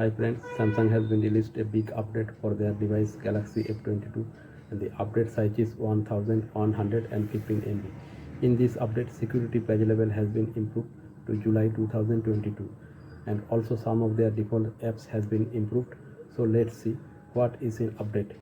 Hi friends, Samsung has been released a big update for their device Galaxy F22 and the update size is 1115 MB. In this update, security patch level has been improved to July 2022 and also some of their default apps has been improved. So let's see what is in update.